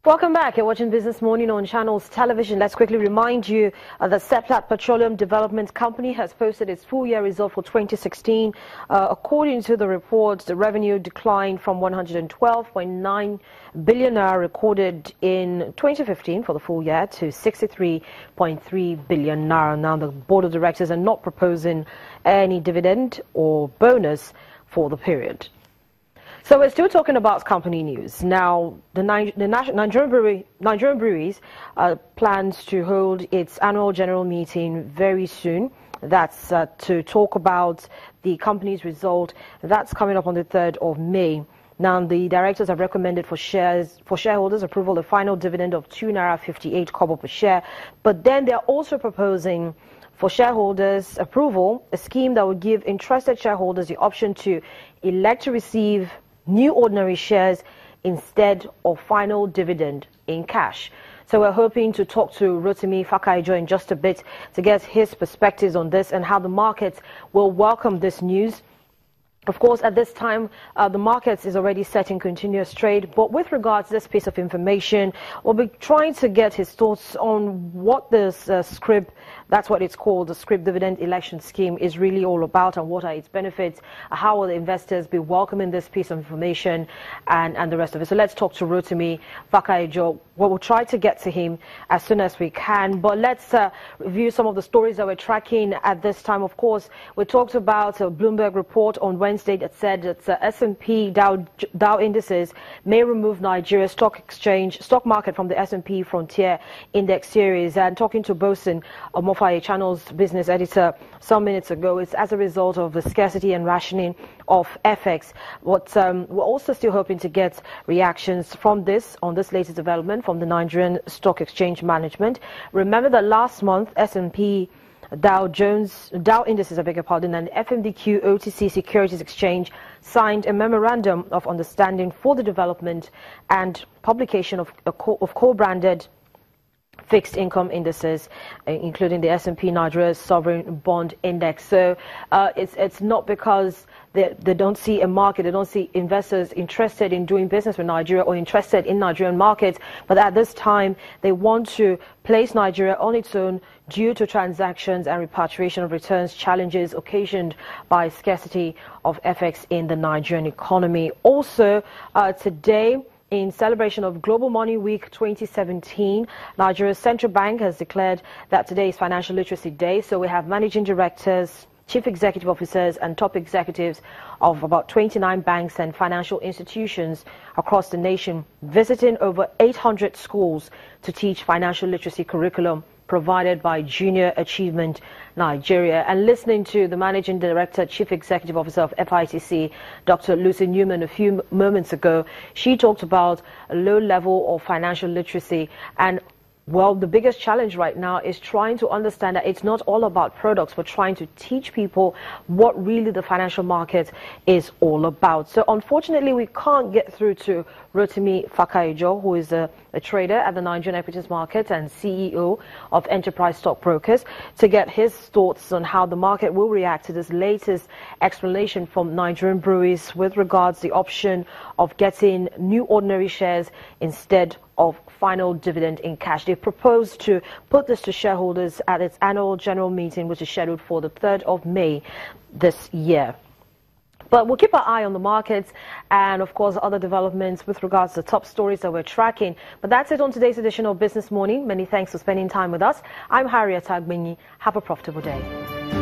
Welcome back. You're watching Business Morning on Channels Television. Let's quickly remind you that Seplat Petroleum Development Company has posted its full-year result for 2016. According to the report, the revenue declined from 112.9 billion naira recorded in 2015 for the full year to 63.3 billion naira. Now, the board of directors are not proposing any dividend or bonus for the period. So we're still talking about company news. Now, the Nigerian Breweries plans to hold its annual general meeting very soon. That's to talk about the company's result. That's coming up on the 3rd of May. Now, the directors have recommended for shareholders approval the final dividend of 2.58 naira per share. But then they're also proposing for shareholders approval a scheme that would give interested shareholders the option to elect to receive new ordinary shares instead of final dividend in cash. So we're hoping to talk to Rotimi Fakaijo in just a bit to get his perspectives on this and how the markets will welcome this news. Of course, at this time, the markets is already setting continuous trade. But with regards to this piece of information, we'll be trying to get his thoughts on what this scrip, that's what it's called, the scrip dividend election scheme, is really all about and what are its benefits. How will the investors be welcoming this piece of information and the rest of it. So let's talk to Rotimi Fakaijo. We'll try to get to him as soon as we can. But let's review some of the stories that we're tracking at this time. Of course, we talked about a Bloomberg report on Wednesday that said that S&P Dow indices may remove Nigeria's stock market from the S&P Frontier Index series. And talking to Bosin Omofaye, Channel's business editor, some minutes ago, it's as a result of the scarcity and rationing of FX. What we're also still hoping to get reactions from this on this latest development from the Nigerian Stock Exchange Management. Remember that last month S&P Dow indices, I beg your pardon, and FMDQ OTC Securities Exchange signed a memorandum of understanding for the development and publication of co-branded fixed income indices, including the S&P Nigeria Sovereign Bond Index. So it's not because they don't see a market, they don't see investors interested in doing business with Nigeria or interested in Nigerian markets, but at this time they want to place Nigeria on its own due to transactions and repatriation of returns challenges occasioned by scarcity of FX in the Nigerian economy. Also, today, in celebration of Global Money Week 2017, Nigeria's central bank has declared that today is Financial Literacy Day. So we have managing directors, chief executive officers and top executives of about 29 banks and financial institutions across the nation visiting over 800 schools to teach financial literacy curriculum provided by Junior Achievement Nigeria. And listening to the Managing Director, Chief Executive Officer of FITC, Dr. Lucy Newman, a few moments ago, she talked about a low level of financial literacy. And well, the biggest challenge right now is trying to understand that it's not all about products, but trying to teach people what really the financial market is all about. So unfortunately, we can't get through to Rotimi Fakaijo, who is a trader at the Nigerian equities market and CEO of Enterprise Stockbrokers, to get his thoughts on how the market will react to this latest explanation from Nigerian Breweries with regards to the option of getting new ordinary shares instead of final dividend in cash. They proposed to put this to shareholders at its annual general meeting, which is scheduled for the 3rd of May this year. But we'll keep our eye on the markets and, of course, other developments with regards to top stories that we're tracking. But that's it on today's edition of Business Morning. Many thanks for spending time with us. I'm Harriet Agbeni. Have a profitable day.